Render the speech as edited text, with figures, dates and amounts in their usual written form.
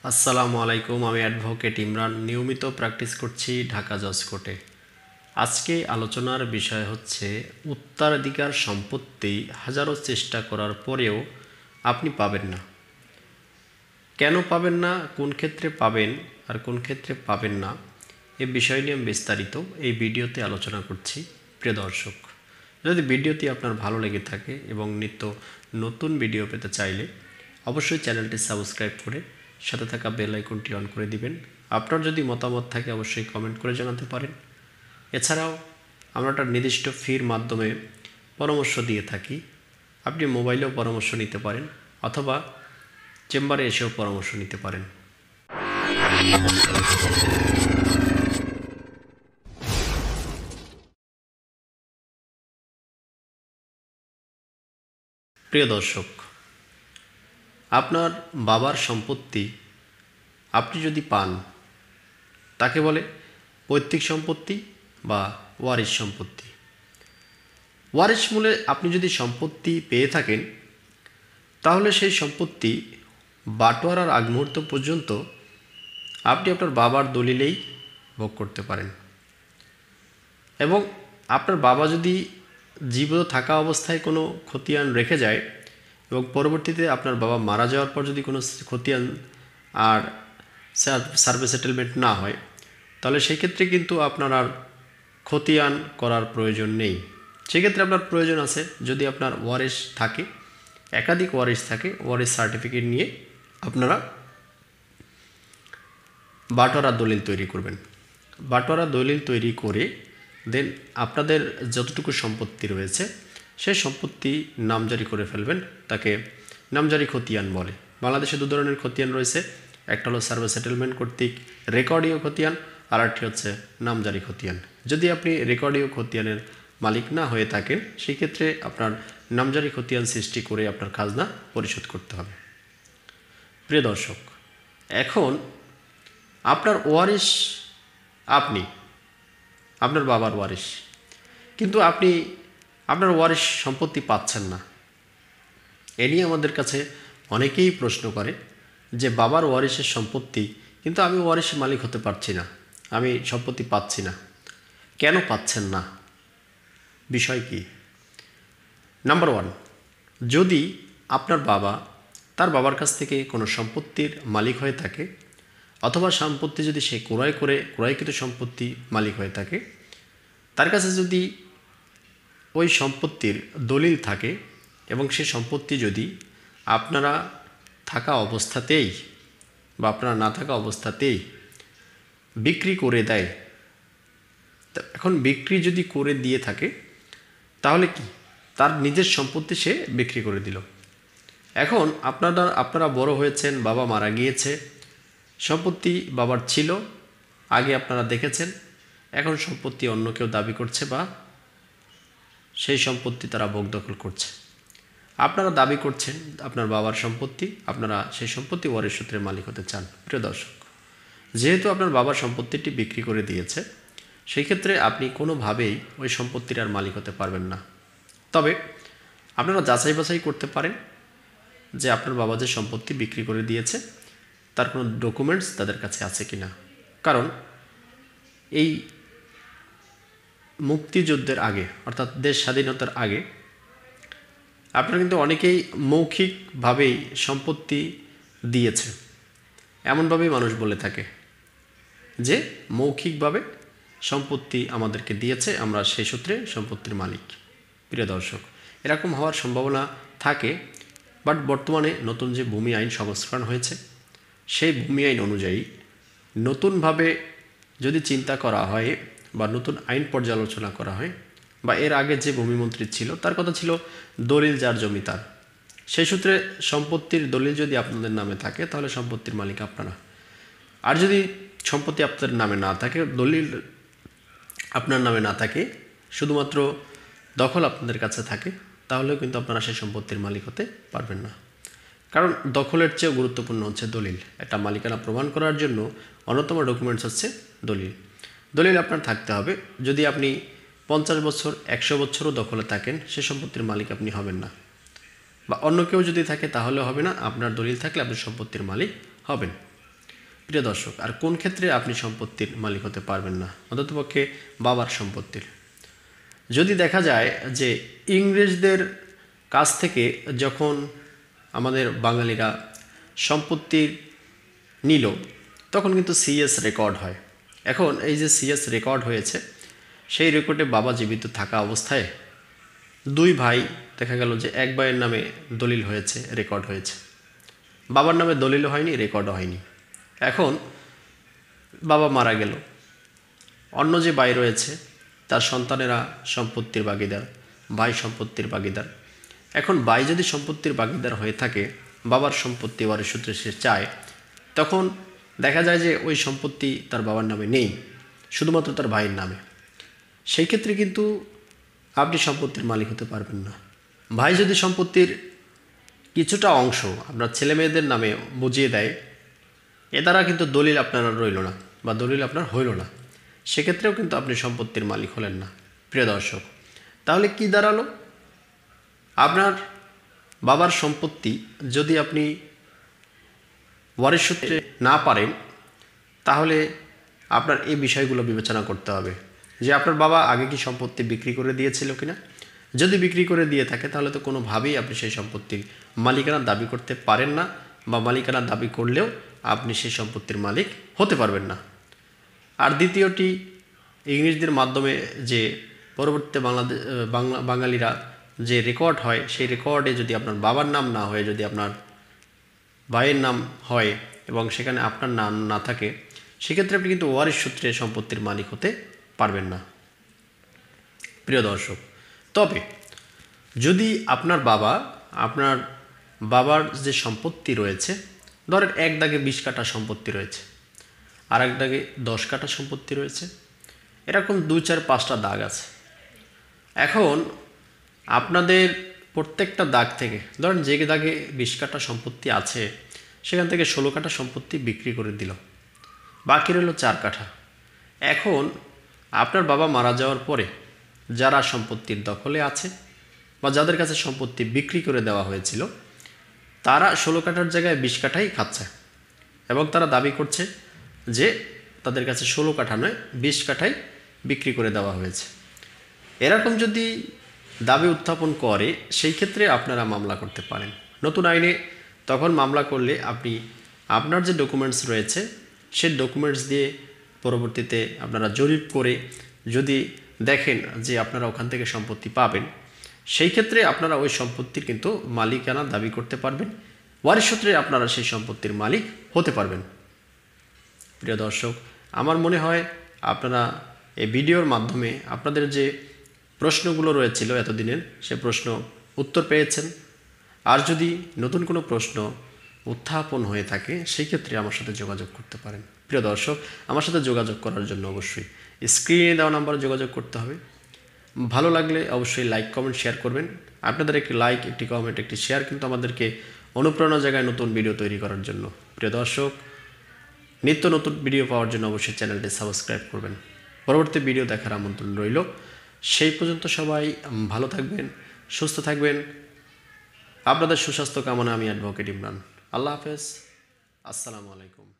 আসসালামু আলাইকুম। আমি অ্যাডভোকেট ইমরান নিয়মিত প্র্যাকটিস করছি ঢাকা জজ কোর্টে। আজকে আলোচনার বিষয় হচ্ছে উত্তরাধিকার সম্পত্তি হাজারো চেষ্টা করার পরেও আপনি পাবেন না। কেন পাবেন না, কোন ক্ষেত্রে পাবেন আর কোন ক্ষেত্রে পাবেন না, এ বিষয় নিয়ে আমি বিস্তারিত এই ভিডিওতে আলোচনা করছি। প্রিয় দর্শক, যদি ভিডিওটি আপনার ভালো লেগে থাকে এবং নিত্য নতুন ভিডিও পেতে চাইলে অবশ্যই চ্যানেলটি সাবস্ক্রাইব করে সাথে থাকা বেল আইকনটি অন করে দিবেন। আপনার যদি মতামত থাকে অবশ্যই কমেন্ট করে জানাতে পারেন। এছাড়াও আমরা একটা নির্দিষ্ট ফির মাধ্যমে পরামর্শ দিয়ে থাকি। আপনি মোবাইলেও পরামর্শ নিতে পারেন অথবা চেম্বারে এসেও পরামর্শ নিতে পারেন। প্রিয় দর্শক, আপনার বাবার সম্পত্তি আপনি যদি পান তাকে বলে পৈতৃক সম্পত্তি বা ওয়ারিশ সম্পত্তি। ওয়ারিশ মূলে আপনি যদি সম্পত্তি পেয়ে থাকেন তাহলে সেই সম্পত্তি বাটোয়ারার আগ মুহূর্ত পর্যন্ত আপনি আপনার বাবার দলিলেই ভোগ করতে পারেন। এবং আপনার বাবা যদি জীবিত থাকা অবস্থায় কোনো খতিয়ান রেখে যায় এবং পরবর্তীতে আপনার বাবা মারা যাওয়ার পর যদি কোনো খতিয়ান আর সার্ভে সেটেলমেন্ট না হয় তাহলে সেই ক্ষেত্রে কিন্তু আপনার আর খতিয়ান করার প্রয়োজন নেই। সেক্ষেত্রে আপনার প্রয়োজন আছে যদি আপনার ওয়ারিশ থাকে, একাধিক ওয়ারিশ থাকে, ওয়ারিশ সার্টিফিকেট নিয়ে আপনারা বাটোয়ারা দলিল তৈরি করবেন। বাটোয়ারা দলিল তৈরি করে দেন আপনাদের যতটুকু সম্পত্তি রয়েছে সেই সম্পত্তি নামজারি করে ফেলবেন। তাকে নামজারি খতিয়ান বলে। বাংলাদেশে দু ধরনের খতিয়ান রয়েছে, একটা হলো সার্ভে সেটেলমেন্ট কর্তৃক রেকর্ডীয় খতিয়ান, আর একটি হচ্ছে নামজারি খতিয়ান। যদি আপনি রেকর্ডীয় খতিয়ানের মালিক না হয়ে থাকেন সেই ক্ষেত্রে আপনার নামজারি খতিয়ান সৃষ্টি করে আপনার খাজনা পরিশোধ করতে হবে। প্রিয় দর্শক, এখন আপনার ওয়ারিশ আপনি, আপনার বাবার ওয়ারিশ, কিন্তু আপনি আপনার ওয়ারিশ সম্পত্তি পাচ্ছেন না। এ নিয়ে আমাদের কাছে অনেকেই প্রশ্ন করে যে বাবার ওয়ারিশের সম্পত্তি, কিন্তু আমি ওয়ারিশের মালিক হতে পারছি না, আমি সম্পত্তি পাচ্ছি না। কেন পাচ্ছেন না? বিষয় কি? নাম্বার ওয়ান, যদি আপনার বাবা তার বাবার কাছ থেকে কোনো সম্পত্তির মালিক হয়ে থাকে অথবা সম্পত্তি যদি সে ক্রয়কৃত সম্পত্তি মালিক হয়ে থাকে, তার কাছে যদি ওই সম্পত্তির দলিল থাকে এবং সে সম্পত্তি যদি আপনারা থাকা অবস্থাতেই বা আপনারা না থাকা অবস্থাতেই বিক্রি করে দেয়, এখন বিক্রি যদি করে দিয়ে থাকে তাহলে কি তার নিজের সম্পত্তি সে বিক্রি করে দিল। এখন আপনারা বড় হয়েছেন, বাবা মারা গিয়েছে, সম্পত্তি বাবার ছিল, আগে আপনারা দেখেছেন, এখন সম্পত্তি অন্য কেউ দাবি করছে বা সেই সম্পত্তি তারা ভোগ দখল করছে। আপনারা দাবি করছেন আপনার বাবার সম্পত্তি, আপনারা সেই সম্পত্তি ওয়ারিশ সূত্রে মালিক হতে চান। প্রিয় দর্শক, যেহেতু আপনার বাবার সম্পত্তিটি বিক্রি করে দিয়েছে সেই ক্ষেত্রে আপনি কোনোভাবেই ওই সম্পত্তির আর মালিক হতে পারবেন না। তবে আপনারা যাচাই বাছাই করতে পারেন যে আপনার বাবা যে সম্পত্তি বিক্রি করে দিয়েছে তার কোনো ডকুমেন্টস তাদের কাছে আছে কিনা। কারণ এই মুক্তিযুদ্ধের আগে অর্থাৎ দেশ স্বাধীনতার আগে আপনারা কিন্তু অনেকেই মৌখিকভাবেই সম্পত্তি দিয়েছে, এমনভাবেই মানুষ বলে থাকে যে মৌখিকভাবে সম্পত্তি আমাদেরকে দিয়েছে, আমরা সেই সূত্রে সম্পত্তির মালিক। প্রিয় দর্শক, এরকম হওয়ার সম্ভাবনা থাকে, বাট বর্তমানে নতুন যে ভূমি আইন সংস্করণ হয়েছে সেই ভূমি আইন অনুযায়ী নতুনভাবে যদি চিন্তা করা হয় বা নতুন আইন পর্যালোচনা করা হয়, বা এর আগে যে ভূমিমন্ত্রী ছিল তার কথা ছিল দলিল যার জমি তার, সেই সূত্রে সম্পত্তির দলিল যদি আপনাদের নামে থাকে তাহলে সম্পত্তির মালিক আপনারা। আর যদি সম্পত্তি আপনাদের নামে না থাকে, দলিল আপনার নামে না থাকে, শুধুমাত্র দখল আপনাদের কাছে থাকে, তাহলেও কিন্তু আপনারা সেই সম্পত্তির মালিক হতে পারবেন না। কারণ দখলের চেয়েও গুরুত্বপূর্ণ হচ্ছে দলিল। একটা মালিকানা প্রমাণ করার জন্য অন্যতম ডকুমেন্টস হচ্ছে দলিল। দলিল আপনার থাকতে হবে। যদি আপনি 50 বছর 100 বছরও দখলে থাকেন সে সম্পত্তির মালিক আপনি হবেন না, বা অন্য কেউ যদি থাকে তাহলে হবে না। আপনার দলিল থাকলে আপনি সম্পত্তির মালিক হবেন। প্রিয় দর্শক, আর কোন ক্ষেত্রে আপনি সম্পত্তির মালিক হতে পারবেন না? অন্ততপক্ষে বাবার সম্পত্তির। যদি দেখা যায় যে ইংরেজদের কাছ থেকে যখন আমাদের বাঙালিরা সম্পত্তি নিল, তখন কিন্তু সিএস রেকর্ড হয়। এখন এই যে সিএস রেকর্ড হয়েছে, সেই রেকর্ডে বাবা জীবিত থাকা অবস্থায় দুই ভাই, দেখা গেল যে এক ভাইয়ের নামে দলিল হয়েছে, রেকর্ড হয়েছে, বাবার নামে দলিলও হয়নি, রেকর্ডও হয়নি। এখন বাবা মারা গেল, অন্য যে ভাই রয়েছে তার সন্তানেরা সম্পত্তির ভাগীদার, ভাই সম্পত্তির ভাগীদার। এখন ভাই যদি সম্পত্তির ভাগীদার হয়ে থাকে, বাবার সম্পত্তি ওয়ারিশ সূত্রে সে চায়, তখন দেখা যায় যে ওই সম্পত্তি তার বাবার নামে নেই, শুধুমাত্র তার ভাইয়ের নামে। সেই ক্ষেত্রে কিন্তু আপনি সম্পত্তির মালিক হতে পারবেন না। ভাই যদি সম্পত্তির কিছুটা অংশ আপনার ছেলে মেয়েদের নামে বুঝিয়ে দেয়, এ দ্বারা কিন্তু দলিল আপনার রইল না বা দলিল আপনার হইল না, সেক্ষেত্রেও কিন্তু আপনি সম্পত্তির মালিক হলেন না। প্রিয় দর্শক, তাহলে কি দাঁড়ালো? আপনার বাবার সম্পত্তি যদি আপনি ওয়ারিশ সূত্রে না পারেন, তাহলে আপনার এই বিষয়গুলো বিবেচনা করতে হবে যে আপনার বাবা আগে কি সম্পত্তি বিক্রি করে দিয়েছিল কিনা। যদি বিক্রি করে দিয়ে থাকে, তাহলে তো কোনোভাবেই আপনি সেই সম্পত্তির মালিকানা দাবি করতে পারেন না, বা মালিকানা দাবি করলেও আপনি সেই সম্পত্তির মালিক হতে পারবেন না। আর দ্বিতীয়টি, ইংরেজদের মাধ্যমে যে পরবর্তীতে বাঙালিরা যে রেকর্ড হয়, সেই রেকর্ডে যদি আপনার বাবার নাম না হয়ে যদি আপনার ভাইয়ের নাম হয় এবং সেখানে আপনার নাম না থাকে, সেক্ষেত্রে আপনি কিন্তু ওয়ারিশ সূত্রে সম্পত্তির মালিক হতে পারবেন না। প্রিয় দর্শক, তবে যদি আপনার বাবার যে সম্পত্তি রয়েছে, ধরেন এক দাগে 20 কাঠা সম্পত্তি রয়েছে, আর এক দাগে 10 কাঠা সম্পত্তি রয়েছে, এরকম 2, 4, 5টা দাগ আছে। এখন আপনাদের প্রত্যেকটা দাগ থেকে, ধরেন যে দাগে 20 কাঠা সম্পত্তি আছে, সেখান থেকে 16 কাঠা সম্পত্তি বিক্রি করে দিল, বাকি রইল 4 কাঠা। এখন আপনার বাবা মারা যাওয়ার পরে যারা সম্পত্তির দখলে আছে বা যাদের কাছে সম্পত্তি বিক্রি করে দেওয়া হয়েছিল, তারা 16 কাঠার জায়গায় 20 কাঠাই খাচ্ছে, এবং তারা দাবি করছে যে তাদের কাছে 16 কাঠা নয়, 20 কাঠাই বিক্রি করে দেওয়া হয়েছে। এরকম যদি দাবি উত্থাপন করে, সেই ক্ষেত্রে আপনারা মামলা করতে পারেন নতুন আইনে। তখন মামলা করলে আপনি আপনার যে ডকুমেন্টস রয়েছে, সেই ডকুমেন্টস দিয়ে পরবর্তীতে আপনারা জরিপ করে যদি দেখেন যে আপনারা ওখান থেকে সম্পত্তি পাবেন, সেই ক্ষেত্রে আপনারা ওই সম্পত্তির কিন্তু মালিকানা দাবি করতে পারবেন, ওয়ারিশ সূত্রে আপনারা সেই সম্পত্তির মালিক হতে পারবেন। প্রিয় দর্শক, আমার মনে হয় আপনারা এই ভিডিওর মাধ্যমে আপনাদের যে প্রশ্নগুলো রয়েছিল এতদিনের, সে প্রশ্ন উত্তর পেয়েছেন। আর যদি নতুন কোনো প্রশ্ন উত্থাপন হয়ে থাকে, সেই ক্ষেত্রে আমার সাথে যোগাযোগ করতে পারেন। প্রিয় দর্শক, আমার সাথে যোগাযোগ করার জন্য অবশ্যই স্ক্রিনে দেওয়া নাম্বারে যোগাযোগ করতে হবে। ভালো লাগলে অবশ্যই লাইক, কমেন্ট, শেয়ার করবেন। আপনাদের একটি লাইক, একটি কমেন্ট, একটি শেয়ার কিন্তু আমাদেরকে অনুপ্রেরণা জায়গায় নতুন ভিডিও তৈরি করার জন্য। প্রিয় দর্শক, নিত্য নতুন ভিডিও পাওয়ার জন্য অবশ্যই চ্যানেলটি সাবস্ক্রাইব করবেন। পরবর্তী ভিডিও দেখার আমন্ত্রণ রইল। সেই পর্যন্ত সবাই ভালো থাকবেন, সুস্থ থাকবেন। আপনাদের সুস্বাস্থ্য কামনা আমি অ্যাডভোকেট ইমরান। আল্লাহ হাফেজ, আসসালামু আলাইকুম।